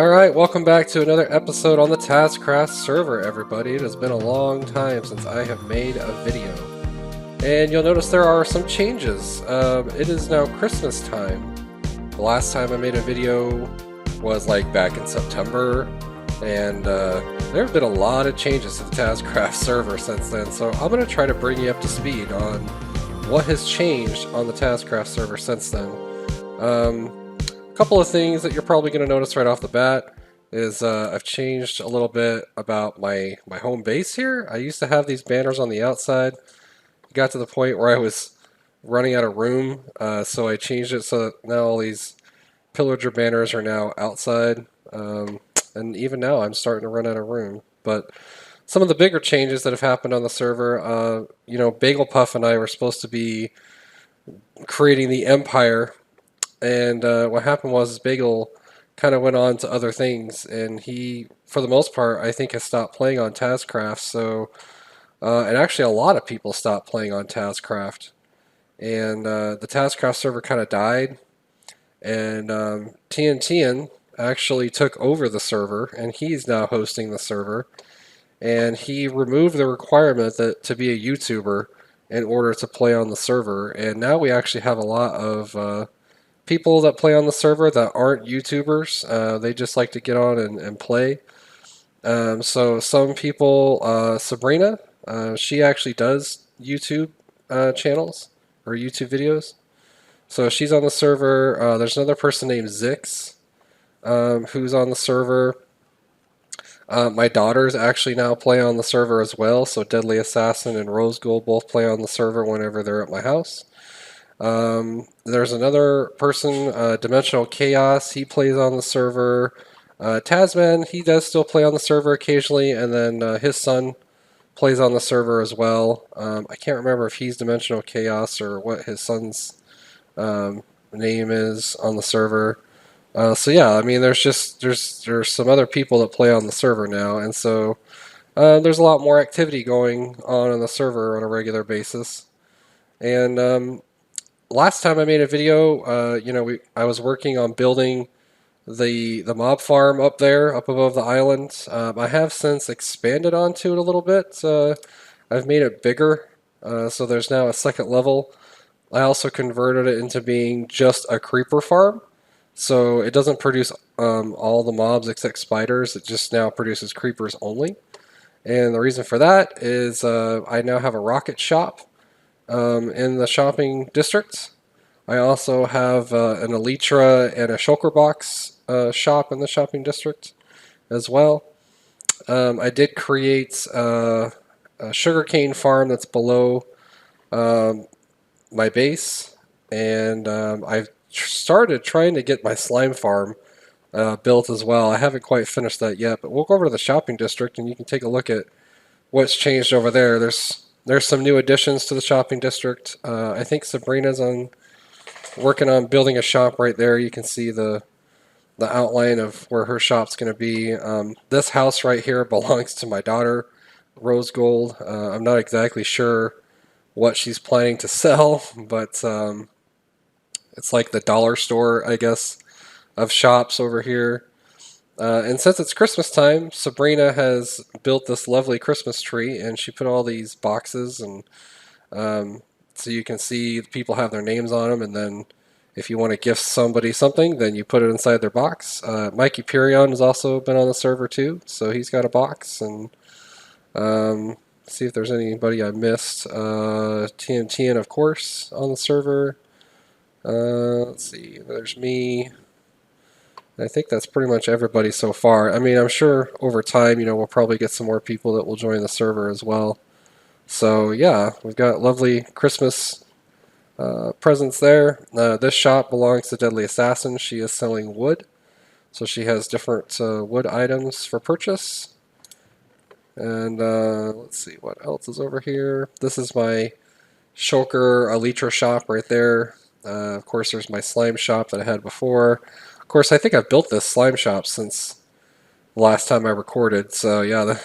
Alright, welcome back to another episode on the TazzCraft server, everybody. It has been a long time since I have made a video. And you'll notice there are some changes. It is now Christmas time. The last time I made a video was like back in September, and there have been a lot of changes to the TazzCraft server since then, so I'm going to try to bring you up to speed on what has changed on the TazzCraft server since then. Couple of things that you're probably going to notice right off the bat is I've changed a little bit about my home base here. I used to have these banners on the outside. It got to the point where I was running out of room, so I changed it so that now all these pillager banners are now outside, and even now I'm starting to run out of room. But some of the bigger changes that have happened on the server, Bagel Puff and I were supposed to be creating the Empire. And what happened was Bagel kind of went on to other things, and he, for the most part, I think has stopped playing on TazzCraft. So, and actually a lot of people stopped playing on TazzCraft. And the TazzCraft server kind of died, and TNTeon actually took over the server, and he's now hosting the server. And he removed the requirement that to be a YouTuber in order to play on the server. And now we actually have a lot of people that play on the server that aren't YouTubers. They just like to get on and play. So some people, Sabrina, she actually does YouTube channels or YouTube videos. So she's on the server. There's another person named Zix who's on the server. My daughters actually now play on the server as well. So Deadly Assassin and Rose Gold both play on the server whenever they're at my house. There's another person, Dimensional Chaos, he plays on the server. Tasman, he does still play on the server occasionally, and then his son plays on the server as well. I can't remember if he's Dimensional Chaos or what his son's name is on the server. So yeah, I mean, there's some other people that play on the server now, and so there's a lot more activity going on the server on a regular basis. And last time I made a video, I was working on building the mob farm up there, up above the island. I have since expanded onto it a little bit. I've made it bigger, so there's now a second level. I also converted it into being just a creeper farm, so it doesn't produce all the mobs except spiders. It just now produces creepers only. And the reason for that is I now have a rocket shop in the shopping district. I also have an Elytra and a Shulker box shop in the shopping district as well. I did create a sugarcane farm that's below my base, and I've started trying to get my slime farm built as well. I haven't quite finished that yet, but we'll go over to the shopping district and you can take a look at what's changed over there. There's some new additions to the shopping district. I think Sabrina's working on building a shop right there. You can see the outline of where her shop's going to be. This house right here belongs to my daughter, Rose Gold. I'm not exactly sure what she's planning to sell, but it's like the dollar store, I guess, of shops over here. And since it's Christmas time, Sabrina has built this lovely Christmas tree, and she put all these boxes, and so you can see people have their names on them, and then if you want to gift somebody something, then you put it inside their box. Mikey Purion has also been on the server too, so he's got a box. And see if there's anybody I missed. TNTeon, of course, on the server. Let's see, there's me. I think that's pretty much everybody so far. I mean, I'm sure over time, we'll probably get some more people that will join the server as well. So yeah, we've got lovely Christmas presents there. This shop belongs to Deadly Assassin. She is selling wood, so she has different wood items for purchase. And let's see what else is over here. This is my Shulker Elytra shop right there. Of course, there's my slime shop that I had before. Of course, I think I've built this slime shop since the last time I recorded. So yeah,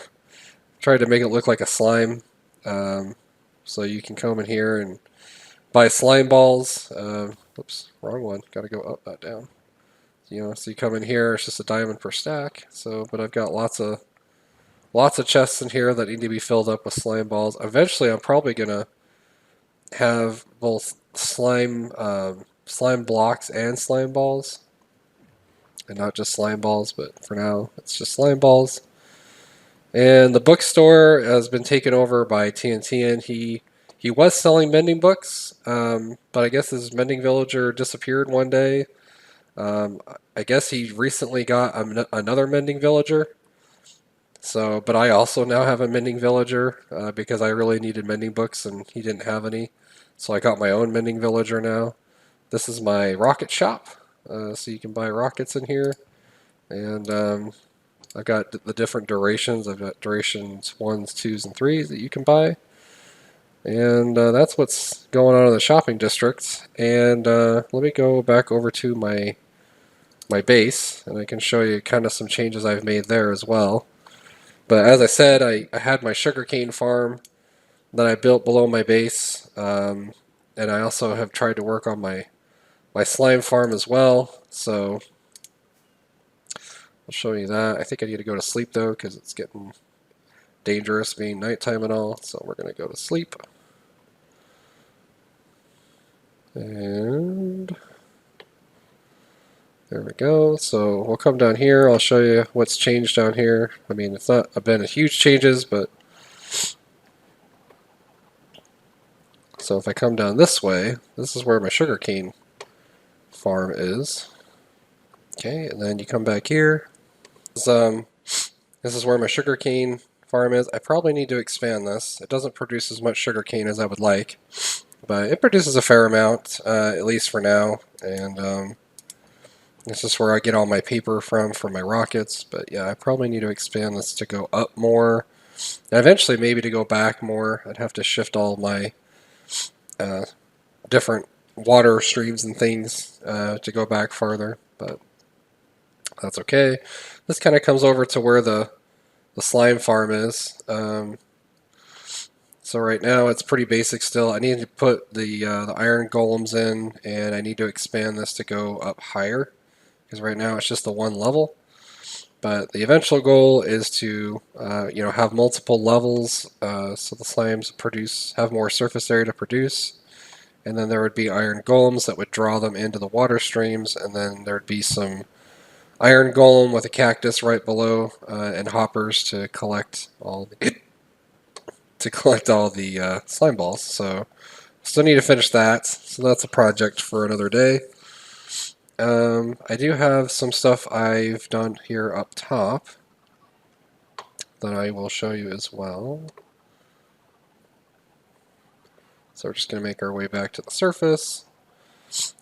tried to make it look like a slime. So you can come in here and buy slime balls. Oops, wrong one. Got to go up, not down. So you come in here, it's just a diamond per stack. So, but I've got lots of chests in here that need to be filled up with slime balls. Eventually, I'm probably gonna have both slime blocks and slime balls, and not just slime balls. But for now, it's just slime balls. And the bookstore has been taken over by TNTeon. He was selling mending books, but I guess his mending villager disappeared one day. I guess he recently got another mending villager. So, but I also now have a mending villager because I really needed mending books and he didn't have any. So I got my own mending villager now. This is my rocket shop, so you can buy rockets in here. And I've got the different durations. I've got durations 1s, 2s, and 3s that you can buy. And that's what's going on in the shopping district. And let me go back over to my base, and I can show you kind of some changes I've made there as well. But as I said, I had my sugarcane farm that I built below my base, and I also have tried to work on my slime farm as well. So I'll show you that. I think I need to go to sleep though because it's getting dangerous being nighttime and all. So we're going to go to sleep. And there we go. So we'll come down here. I'll show you what's changed down here. I mean, it's not been huge changes, but so if I come down this way, this is where my sugarcane farm is. Okay, and then you come back here. This is where my sugarcane farm is. I probably need to expand this. It doesn't produce as much sugarcane as I would like, but it produces a fair amount, at least for now. And this is where I get all my paper from for my rockets. But yeah, I probably need to expand this to go up more. And eventually maybe to go back more. I'd have to shift all my different water streams and things to go back farther, but that's okay. This kind of comes over to where the slime farm is. So right now it's pretty basic still. I need to put the iron golems in, and I need to expand this to go up higher because right now it's just the one level. But the eventual goal is to have multiple levels, so the slimes have more surface area to produce. And then there would be iron golems that would draw them into the water streams, and then there would be some iron golem with a cactus right below, and hoppers to collect all the slime balls. So still need to finish that. So that's a project for another day. I do have some stuff I've done here up top that I will show you as well. So we're just going to make our way back to the surface.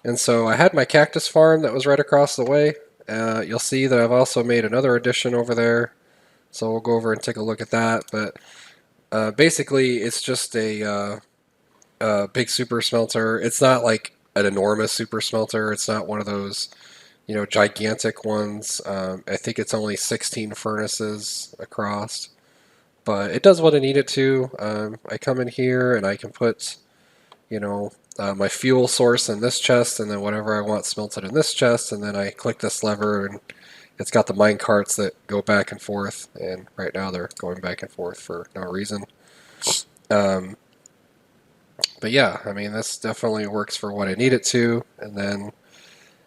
And so I had my cactus farm that was right across the way. You'll see that I've also made another addition over there. So we'll go over and take a look at that. But basically it's just a big super smelter. It's not like an enormous super smelter. It's not one of those gigantic ones. I think it's only 16 furnaces across. But it does what I need it to. I come in here and I can put my fuel source in this chest, and then whatever I want smelted in this chest, and then I click this lever and it's got the mine carts that go back and forth, and right now they're going back and forth for no reason. But yeah, I mean, this definitely works for what I need it to, and then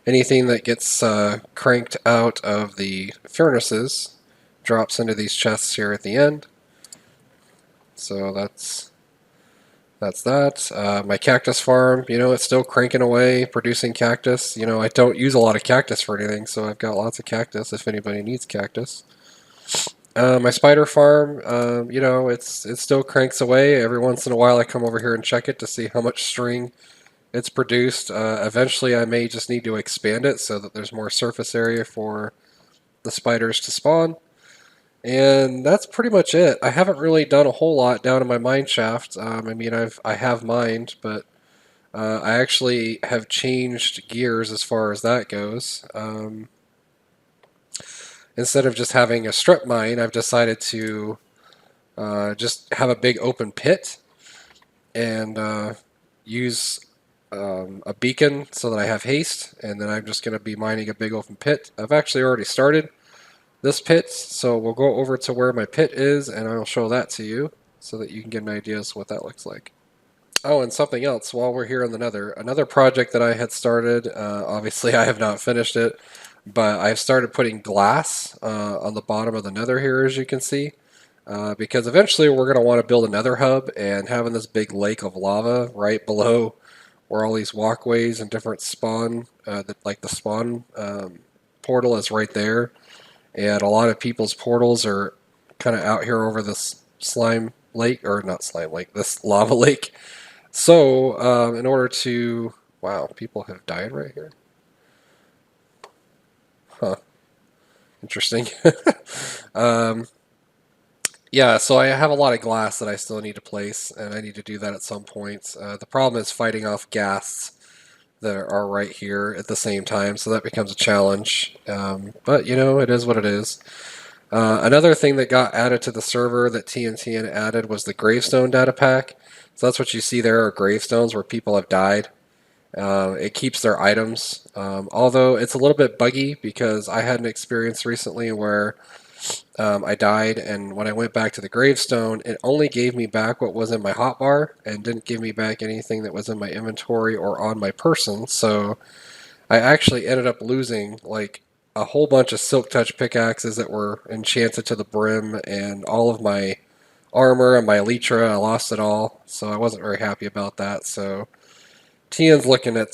anything that gets cranked out of the furnaces drops into these chests here at the end. So that's that. My cactus farm, it's still cranking away, producing cactus. I don't use a lot of cactus for anything, so I've got lots of cactus if anybody needs cactus. My spider farm, it still cranks away. Every once in a while I come over here and check it to see how much string it's produced. Eventually I may just need to expand it so that there's more surface area for the spiders to spawn. And that's pretty much it. I haven't really done a whole lot down in my mine shaft. I mean, I have mined, but I actually have changed gears as far as that goes. Instead of just having a strip mine, I've decided to just have a big open pit and use a beacon so that I have haste, and then I'm just going to be mining a big open pit. I've actually already started this pit, so we'll go over to where my pit is, and I'll show that to you so that you can get an idea as to what that looks like. Oh, and something else while we're here in the Nether. Another project that I had started, obviously I have not finished it, but I've started putting glass on the bottom of the Nether here, as you can see, because eventually we're going to want to build a Nether hub, and having this big lake of lava right below where all these walkways and different spawn, like the spawn portal is right there, and a lot of people's portals are kind of out here over this slime lake, or not slime lake, this lava lake. So, in order to... Wow, people have died right here. Huh. Interesting. um, yeah, so I have a lot of glass that I still need to place, and I need to do that at some point. The problem is fighting off ghasts that are right here at the same time, so that becomes a challenge. But, you know, it is what it is. Another thing that got added to the server that TNTeon added was the gravestone data pack. So that's what you see there are gravestones where people have died. It keeps their items, although it's a little bit buggy because I had an experience recently where I died, and when I went back to the gravestone, it only gave me back what was in my hotbar and didn't give me back anything that was in my inventory or on my person. So I actually ended up losing like a whole bunch of silk touch pickaxes that were enchanted to the brim, and all of my armor and my elytra. I lost it all, so I wasn't very happy about that. So Tian's looking at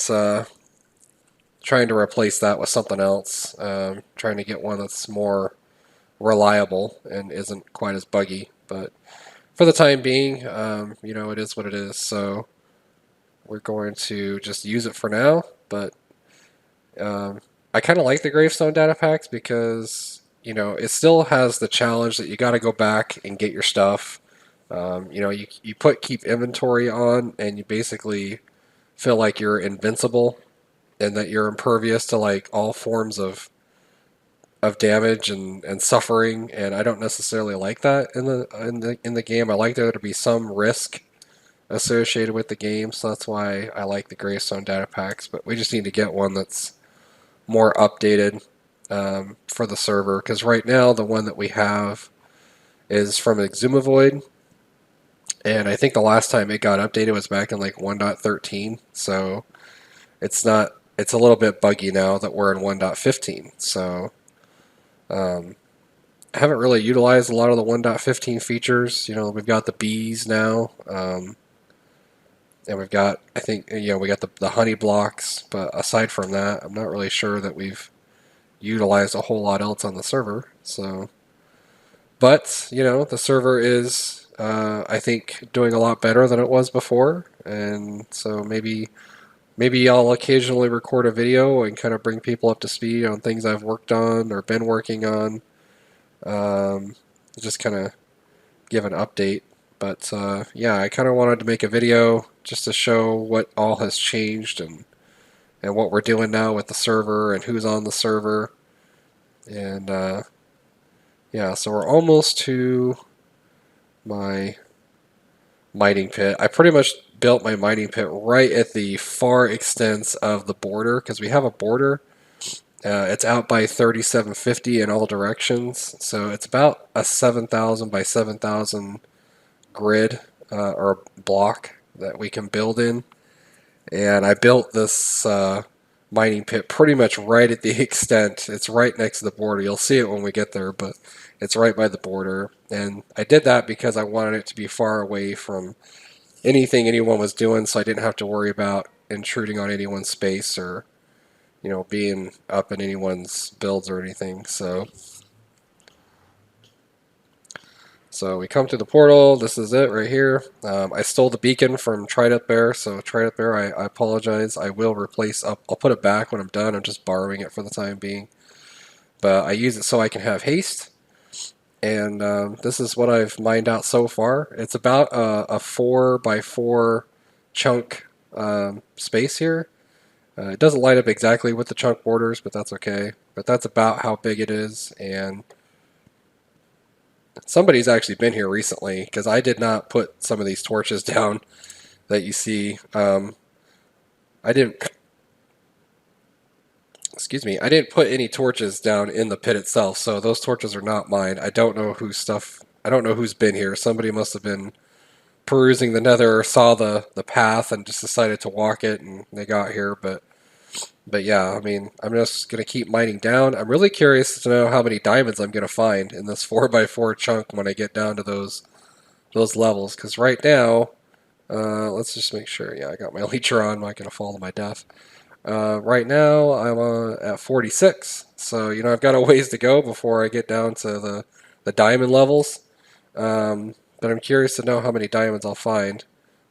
trying to replace that with something else, trying to get one that's more reliable and isn't quite as buggy. But for the time being, you know, it is what it is. So we're going to just use it for now. But I kind of like the gravestone data packs because, you know, it still has the challenge that you got to go back and get your stuff. You know, you keep inventory on, and you basically feel like you're invincible and that you're impervious to like all forms of damage and suffering, and I don't necessarily like that in the game. I like there to be some risk associated with the game, so that's why I like the Greystone data packs. But we just need to get one that's more updated for the server, because right now the one that we have is from Exumavoid, and I think the last time it got updated was back in like 1.13, so it's a little bit buggy now that we're in 1.15. So I haven't really utilized a lot of the 1.15 features. You know, we've got the bees now, and we've got, I think, you know, we got the honey blocks, but aside from that, I'm not really sure that we've utilized a whole lot else on the server. So, but, you know, the server is, I think, doing a lot better than it was before, and so maybe I'll occasionally record a video and kind of bring people up to speed on things I've worked on or been working on. Just kind of give an update. But yeah, I kind of wanted to make a video just to show what all has changed and what we're doing now with the server and who's on the server. And yeah, so we're almost to my mining pit. I pretty much built my mining pit right at the far extents of the border because we have a border. It's out by 3750 in all directions, so it's about a 7,000 by 7,000 grid or block that we can build in. And I built this mining pit pretty much right at the extent. It's right next to the border. You'll see it when we get there, but it's right by the border. And I did that because I wanted it to be far away from anything anyone was doing, so I didn't have to worry about intruding on anyone's space or, you know, being up in anyone's builds or anything. So we come to the portal. This is it right here. I stole the beacon from Tried Bear, so Tried Bear, I apologize. I will replace up. I'll put it back when I'm done. I'm just borrowing it for the time being. But I use it so I can have haste. And this is what I've mined out so far. It's about a 4x4 chunk space here. It doesn't light up exactly with the chunk borders, but that's okay. But that's about how big it is, and somebody's actually been here recently because I did not put some of these torches down that you see. I didn't, excuse me, I didn't put any torches down in the pit itself, so those torches are not mine. I don't know whose stuff, I don't know who's been here. Somebody must have been perusing the nether or saw the path and just decided to walk it and they got here, but yeah, I mean, I'm just going to keep mining down. I'm really curious to know how many diamonds I'm going to find in this 4x4 chunk when I get down to those levels, because right now, let's just make sure, yeah, I got my leecher on, I'm not going to fall to my death. Right now, I'm at 46, so, I've got a ways to go before I get down to the diamond levels. But I'm curious to know how many diamonds I'll find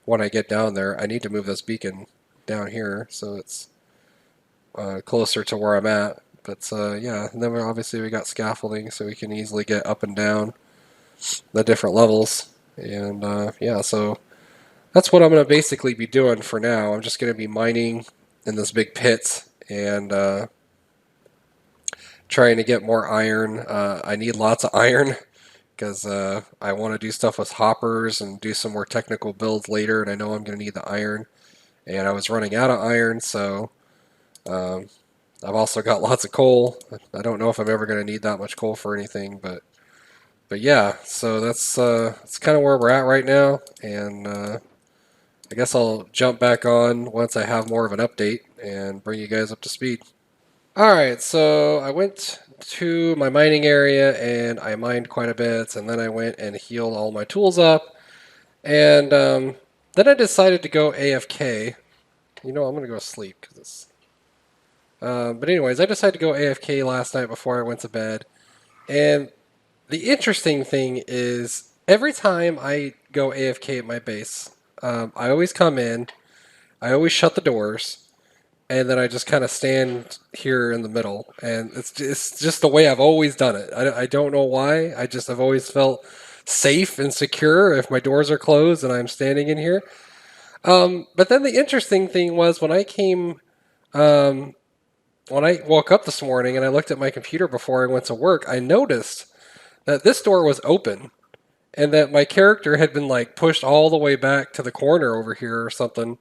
when I get down there. I need to move this beacon down here so it's closer to where I'm at. But yeah, and then obviously we got scaffolding so we can easily get up and down the different levels. And yeah, so that's what I'm going to basically be doing for now. I'm just going to be mining in this big pit and trying to get more iron. I need lots of iron because I want to do stuff with hoppers and do some more technical builds later, and I know I'm going to need the iron. And I was running out of iron, so um, I've also got lots of coal. I don't know if I'm ever going to need that much coal for anything, but yeah. So that's kind of where we're at right now, and I guess I'll jump back on once I have more of an update and bring you guys up to speed. All right, so I went to my mining area and I mined quite a bit, and then I went and healed all my tools up, and then I decided to go AFK. I'm gonna go sleep because it's. But anyways, I decided to go AFK last night before I went to bed, and the interesting thing is every time I go AFK at my base, I always come in, I always shut the doors, and then I just kind of stand here in the middle, and it's just the way I've always done it. I don't know why. I've always felt safe and secure if my doors are closed and I'm standing in here. But then the interesting thing was um, when I woke up this morning and I looked at my computer before I went to work, I noticed that this door was open and that my character had been like pushed all the way back to the corner over here or something.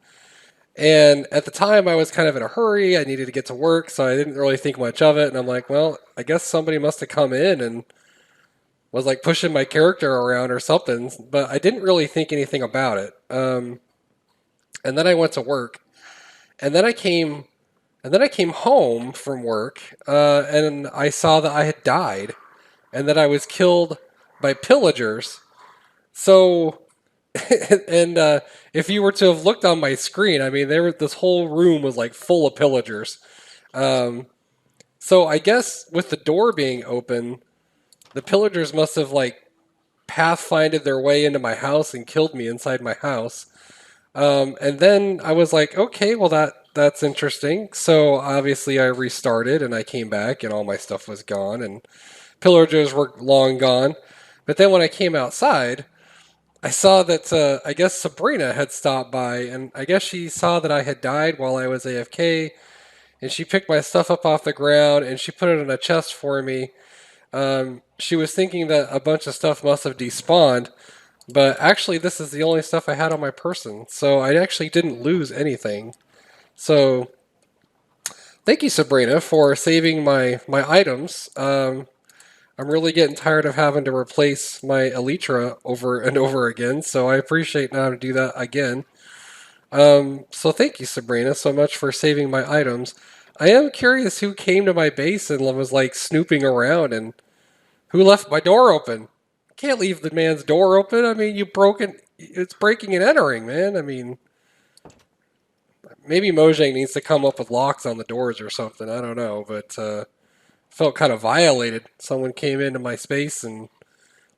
And at the time, I was kind of in a hurry. I needed to get to work, so I didn't really think much of it. And I'm like, well, I guess somebody must have come in and was like pushing my character around or something. But I didn't really think anything about it. And then I went to work, and then I came home from work, and I saw that I had died, and that I was killed by pillagers. So and if you were to have looked on my screen, I mean, this whole room was like full of pillagers. Um, so I guess with the door being open, the pillagers must have like pathfinded their way into my house and killed me inside my house. And then I was like, okay, well that's interesting. So obviously I restarted and I came back and all my stuff was gone and pillagers were long gone. But then when I came outside, I saw that I guess Sabrina had stopped by, and I guess she saw that I had died while I was AFK, and she picked my stuff up off the ground and she put it in a chest for me. She was thinking that a bunch of stuff must have despawned, but actually, this is the only stuff I had on my person, so I actually didn't lose anything. So, thank you, Sabrina, for saving my items. I'm really getting tired of having to replace my Elytra over and over again, so I appreciate now to do that again. So thank you, Sabrina, so much for saving my items. I am curious who came to my base and was like snooping around and who left my door open. Can't leave the man's door open. I mean, you broke it. It's breaking and entering, man. I mean, maybe Mojang needs to come up with locks on the doors or something. I don't know, but felt kind of violated. Someone came into my space and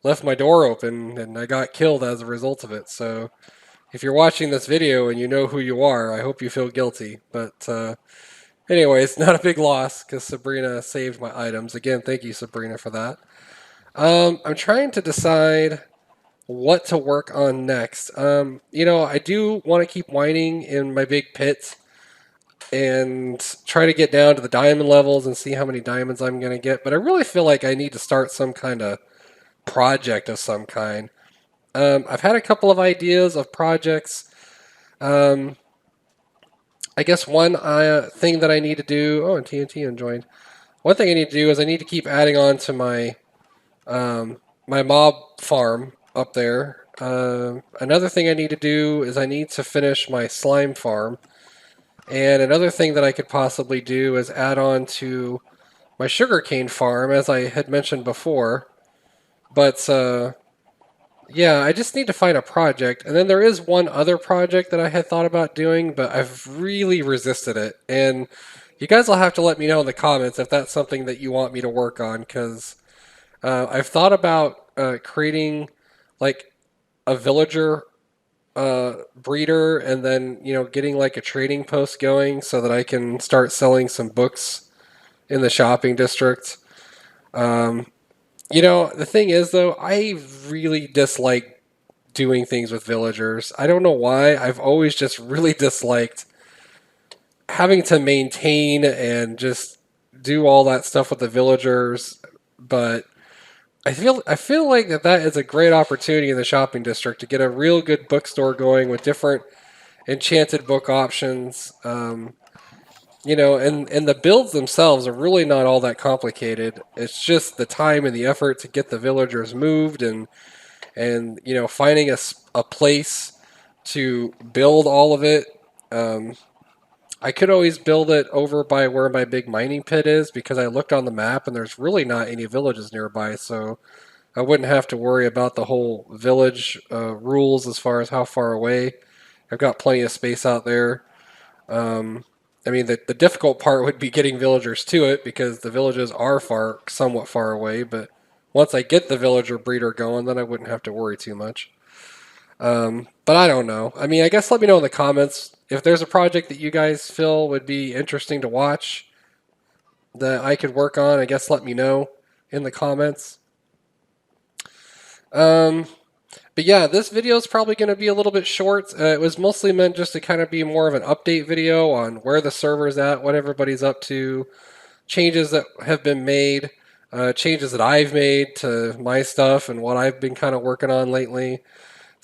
left my door open, and I got killed as a result of it. So if you're watching this video and you know who you are, I hope you feel guilty. But anyways, not a big loss because Sabrina saved my items. Again, thank you, Sabrina, for that. I'm trying to decide what to work on next. I do want to keep whining in my big pit and try to get down to the diamond levels and see how many diamonds I'm going to get. But I really feel like I need to start some kind of project of some kind. I've had a couple of ideas of projects. Um, I guess one thing that I need to do. Oh, and TNTeon joined. One thing I need to do is I need to keep adding on to my mob farm up there. Another thing I need to do is I need to finish my slime farm. And another thing that I could possibly do is add on to my sugarcane farm, as I had mentioned before. But yeah, I just need to find a project. And then there is one other project that I had thought about doing, but I've really resisted it. And you guys will have to let me know in the comments if that's something that you want me to work on, because I've thought about creating like a villager breeder, and then getting like a trading post going so that I can start selling some books in the shopping district. Um, the thing is though, I really dislike doing things with villagers. I don't know why. I've always just really disliked having to maintain and just do all that stuff with the villagers, but I feel like that is a great opportunity in the shopping district to get a real good bookstore going with different enchanted book options. And the builds themselves are really not all that complicated. It's just the time and the effort to get the villagers moved, and finding a place to build all of it. I could always build it over by where my big mining pit is, because I looked on the map and there's really not any villages nearby, so I wouldn't have to worry about the whole village rules as far as how far away. I've got plenty of space out there. Um, I mean, the difficult part would be getting villagers to it, because the villages are somewhat far away. But once I get the villager breeder going, then I wouldn't have to worry too much. But I don't know. I mean, I guess let me know in the comments if there's a project that you guys feel would be interesting to watch that I could work on. I guess let me know in the comments. Um, but yeah, this video is probably going to be a little bit short. It was mostly meant just to kind of be more of an update video on where the server's at, what everybody's up to, changes that have been made, changes that I've made to my stuff, and what I've been kind of working on lately.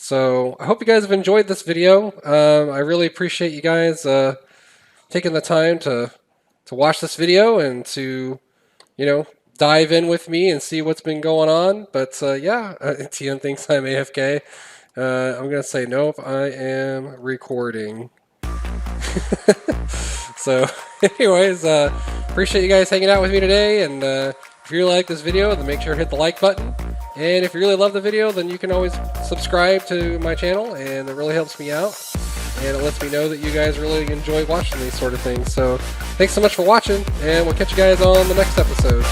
So I hope you guys have enjoyed this video. I really appreciate you guys taking the time to watch this video and to dive in with me and see what's been going on. But yeah, TN thinks I'm AFK. I'm gonna say nope. I am recording. So, anyways, appreciate you guys hanging out with me today. And if you really like this video, then make sure to hit the like button. And if you really love the video, then you can always subscribe to my channel, and it really helps me out. And it lets me know that you guys really enjoy watching these sort of things. So, thanks so much for watching, and we'll catch you guys on the next episode.